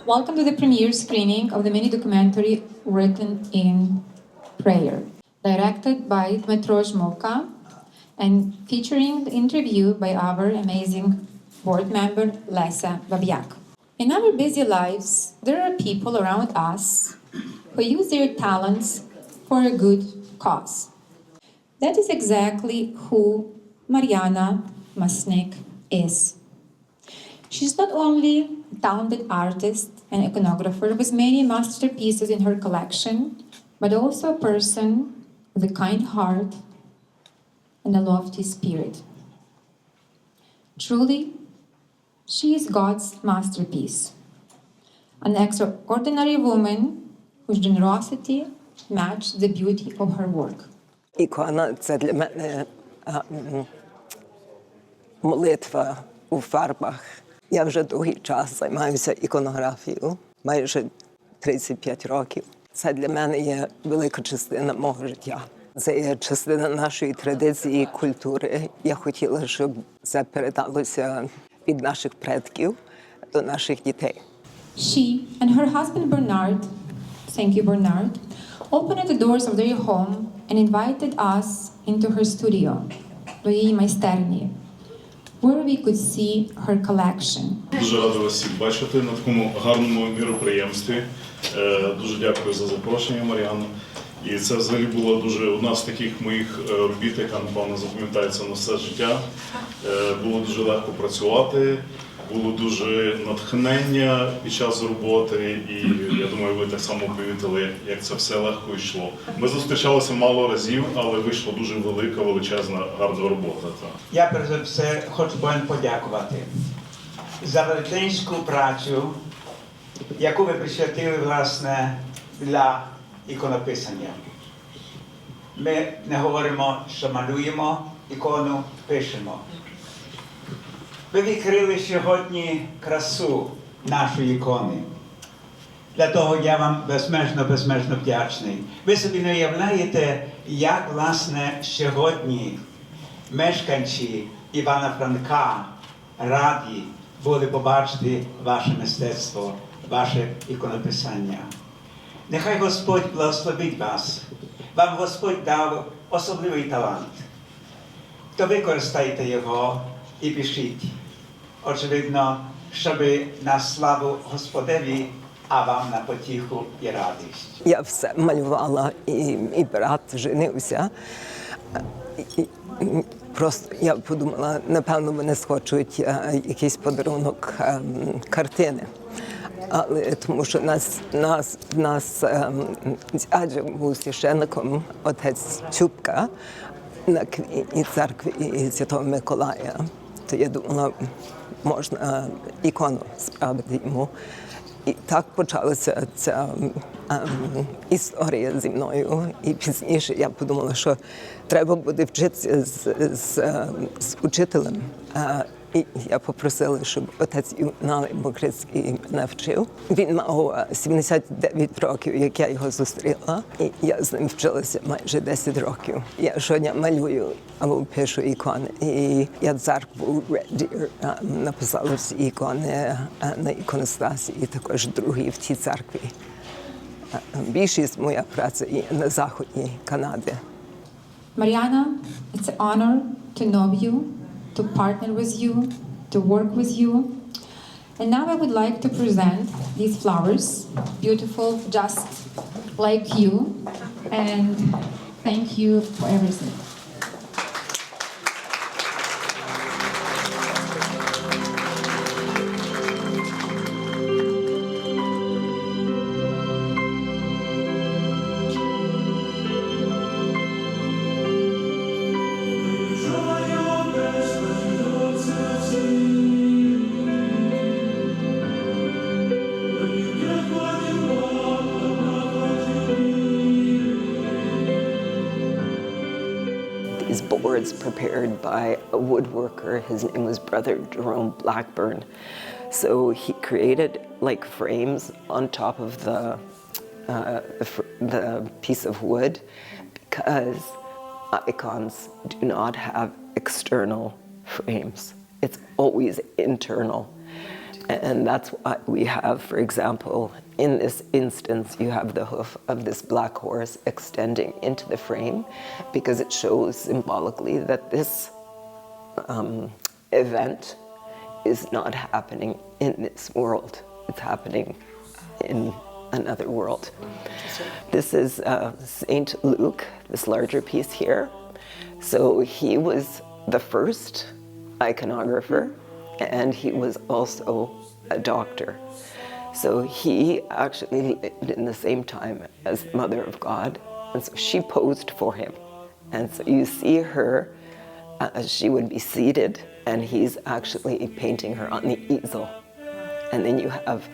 Welcome to the premiere screening of the mini-documentary Written in Prayer, directed by Dmytro Žmulka and featuring the interview by our amazing board member Lesa Babyak. In our busy lives, there are people around us who use their talents for a good cause. That is exactly who Marianna Masnik is. She's not only a talented artist and iconographer with many masterpieces in her collection, but also a person with a kind heart and a lofty spirit. Truly, she is God's masterpiece, an extraordinary woman whose generosity matched the beauty of her work. Ікона – це для мене молитва у фарбах. Я вже довгий час займаюся іконографією, майже 35 років. Це для мене є велика частина мого життя. Це є частина нашої традиції, культури. Я хотіла, щоб це передалося від наших предків до наших дітей. She and her husband Bernard, thank you Bernard, opened the doors of their home and invited us into her studio, до її майстерні, where we could see her collection. Дуже радий вас всіх бачити на такому гарному міроприємстві. Дуже дякую за запрошення, Маріанна. І це взагалі була дуже одна з таких моїх робіт, яка, напевно, запам'ятається на все життя. Було дуже легко працювати, було дуже натхнення під час роботи, і я думаю, ви так само помітили, як це все легко йшло. Ми зустрічалися мало разів, але вийшла дуже велика, величезна, гарна робота. Я перш за все хочу вам подякувати за велетенську працю, яку ви присвятили, власне, для іконописання. Ми не говоримо, що малюємо, ікону пишемо. Ви відкрили сьогодні красу нашої ікони. Для того я вам безмежно вдячний. Ви собі не уявляєте, як, власне, сьогодні мешканці Івана Франка раді були побачити ваше мистецтво, ваше іконописання. Нехай Господь благословить вас. Вам Господь дав особливий талант. То використайте його і пишіть. Очевидно, щоб на славу Господеві, а вам на потіху і радість. Я все малювала, і мій брат женився. Просто я подумала, напевно, вони схочуть якийсь подарунок картини. Але тому що нас дядя був священником, отець Чубка на квітній церкві Святого Миколая. То я думала, можна ікону справити йому. І так почалася ця історія зі мною. І пізніше я подумала, що треба буде вчитися з учителем. І я попросила, щоб отець Юнали Мокрицький мене вчив. Він мав 79 років, як я його зустріла. І я з ним вчилася майже 10 років. Я щодня малюю або пишу ікони. І я церкву написала всі ікони на іконостасі, і також другі в тій церкві. Більшість моя праця є на заході Канади. Marianna, it's an honor to know you, to partner with you, to work with you. And now I would like to present these flowers, beautiful, just like you, and thank you for everything. These boards prepared by a woodworker. His name was Brother Jerome Blackburn. So he created like frames on top of the piece of wood because icons do not have external frames. It's always internal. And that's why we have, for example, in this instance, you have the hoof of this black horse extending into the frame because it shows symbolically that this event is not happening in this world. It's happening in another world. This is Saint Luke, this larger piece here. So he was the first iconographer, and he was also a doctor. So he actually lived in the same time as the Mother of God, and so she posed for him. And so you see her, she would be seated, and he's actually painting her on the easel. And then you have,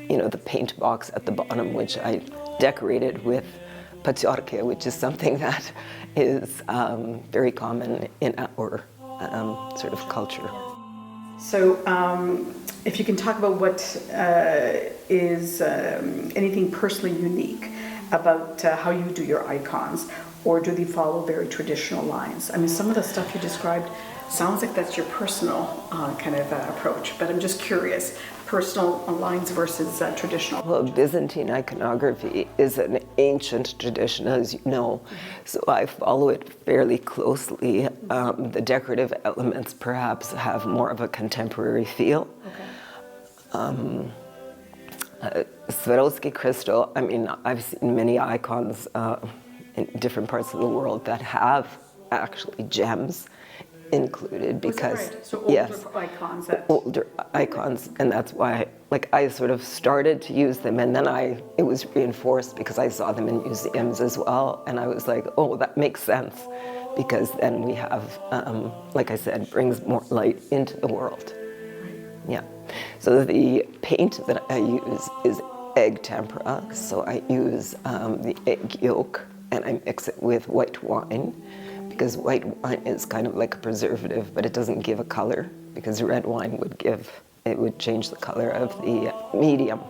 you know, the paint box at the bottom, which I decorated with patriarchia, which is something that is very common in our sort of culture. So if you can talk about what is anything personally unique about how you do your icons, or do they follow very traditional lines? I mean, some of the stuff you described sounds like that's your personal kind of approach, but I'm just curious, personal lines versus traditional. Well, Byzantine iconography is an ancient tradition, as you know, so I follow it fairly closely. The decorative elements perhaps have more of a contemporary feel. Okay. Swarovski crystal, I mean, I've seen many icons in different parts of the world that have actually gems included because right? So older yes, icons. Older icons, and that's why I sort of started to use them, and then it was reinforced because I saw them in museums as well, and I was like, oh, that makes sense, because then we have, like I said, brings more light into the world. Yeah. So the paint that I use is egg tempera. So I use the egg yolk and I mix it with white wine, because white wine is kind of like a preservative, but it doesn't give a color, because red wine would change the color of the medium.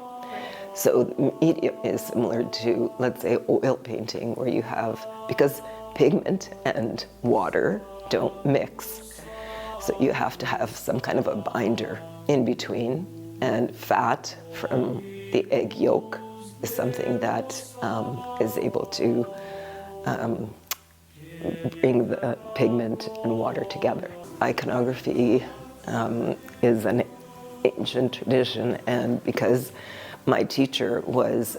So the medium is similar to, let's say, oil painting, where you have, because pigment and water don't mix, so you have to have some kind of a binder in between, and fat from the egg yolk is something that is able to bring the pigment and water together. Iconography is an ancient tradition, and because my teacher was,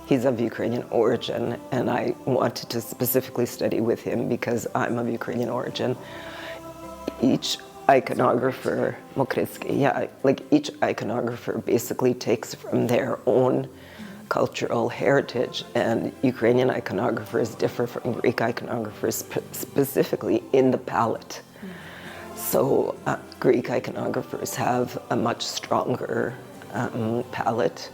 he's of Ukrainian origin, and I wanted to specifically study with him because I'm of Ukrainian origin. Each iconographer, each iconographer basically takes from their own cultural heritage, and Ukrainian iconographers differ from Greek iconographers specifically in the palette. So Greek iconographers have a much stronger palette,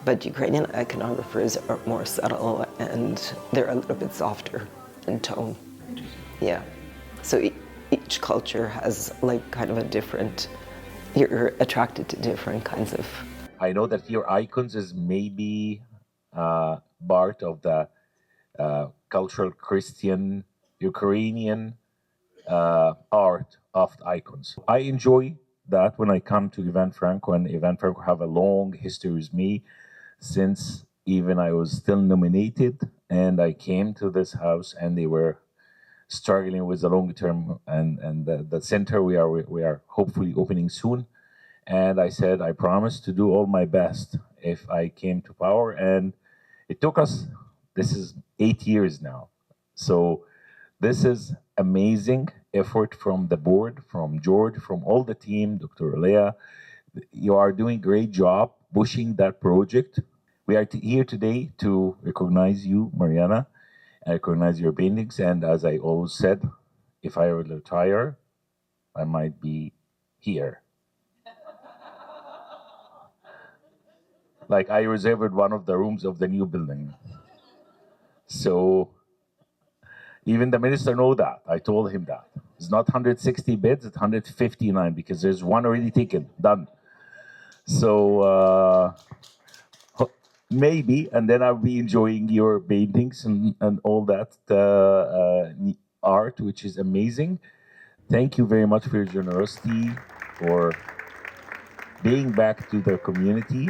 but Ukrainian iconographers are more subtle and they're a little bit softer in tone. Yeah. So each culture has like kind of a different, you're attracted to different kinds of. I know that your icons is maybe part of the cultural Christian Ukrainian art of icons. I enjoy that when I come to Iván Franko, and Iván Franko have a long history with me since even I was still nominated, and I came to this house and they were struggling with the long term, and the center we are hopefully opening soon. And I said, I promise to do all my best if I came to power. And it took us, this is 8 years now. So this is amazing effort from the board, from George, from all the team, Dr. Leah. You are doing a great job pushing that project. We are here today to recognize you, Marianna, and recognize your paintings. And as I always said, if I retire, I might be here. Like I reserved one of the rooms of the new building. So even the minister know that. I told him that. It's not 160 beds, it's 159 because there's one already taken, done. So maybe, and then I'll be enjoying your paintings and all that art, which is amazing. thank you very much for your generosity, for being back to the community.